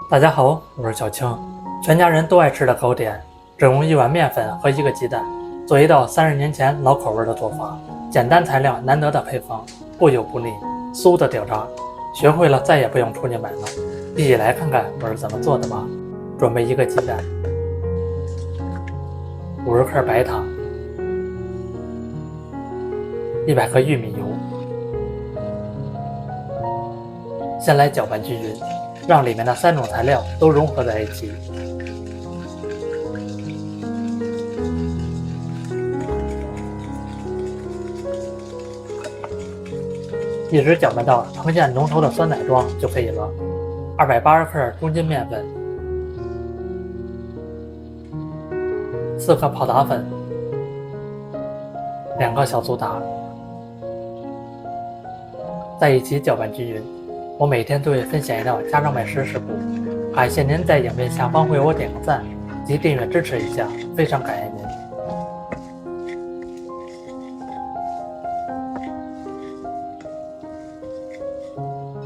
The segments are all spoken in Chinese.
大家好，我是小青。全家人都爱吃的糕点，只用1碗面粉和1个鸡蛋，做一道30年前老口味的做法，简单材料，难得的配方，不油不腻，酥的掉渣。学会了再也不用出去买了。一起来看看我是怎么做的吧。准备1个鸡蛋，50克白糖，100克玉米油。先来搅拌均匀，让里面的3种材料都融合在一起。一直搅拌到呈现浓稠的酸奶状就可以了。280克中筋面粉，4克泡打粉，2个小苏打，在一起搅拌均匀。我每天都会分享一道家常美食食谱，感谢您在影片下方为我点个赞及订阅支持一下，非常感谢您。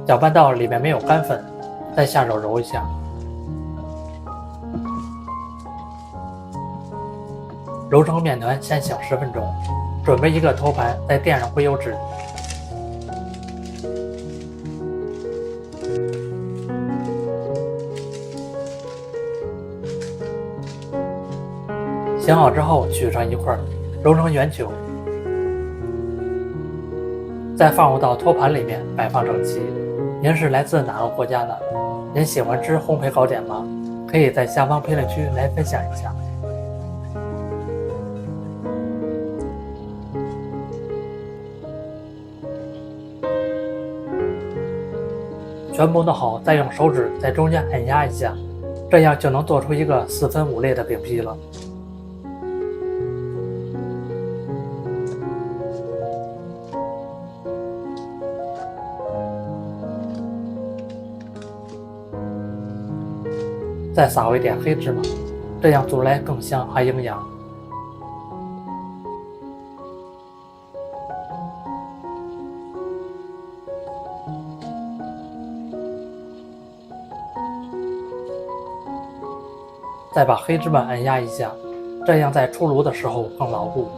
搅拌到里面没有干粉，再下手揉一下。揉成面团先醒10分钟，准备一个托盘，再垫上灰油纸。醒好之后取上一块，揉成圆球，再放入到托盘里面摆放整齐。您是来自哪个国家的？您喜欢吃烘焙糕点吗？可以在下方评论区来分享一下。全部弄好，再用手指在中间按压一下，这样就能做出一个4分5裂的饼皮了。再撒入一点黑芝麻，这样做出来更香还营养。再把黑芝麻按压一下，这样在出炉的时候更牢固。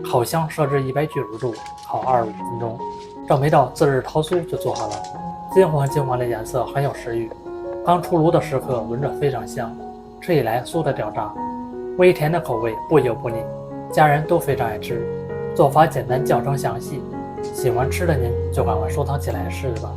烤箱设置190度，烤25分钟。这么一道自制桃酥就做好了，金黄金黄的颜色很有食欲，刚出炉的时刻闻着非常香，吃起来酥的掉渣，微甜的口味，不油不腻，家人都非常爱吃。做法简单，教程详细，喜欢吃的您就赶快收藏起来试试吧。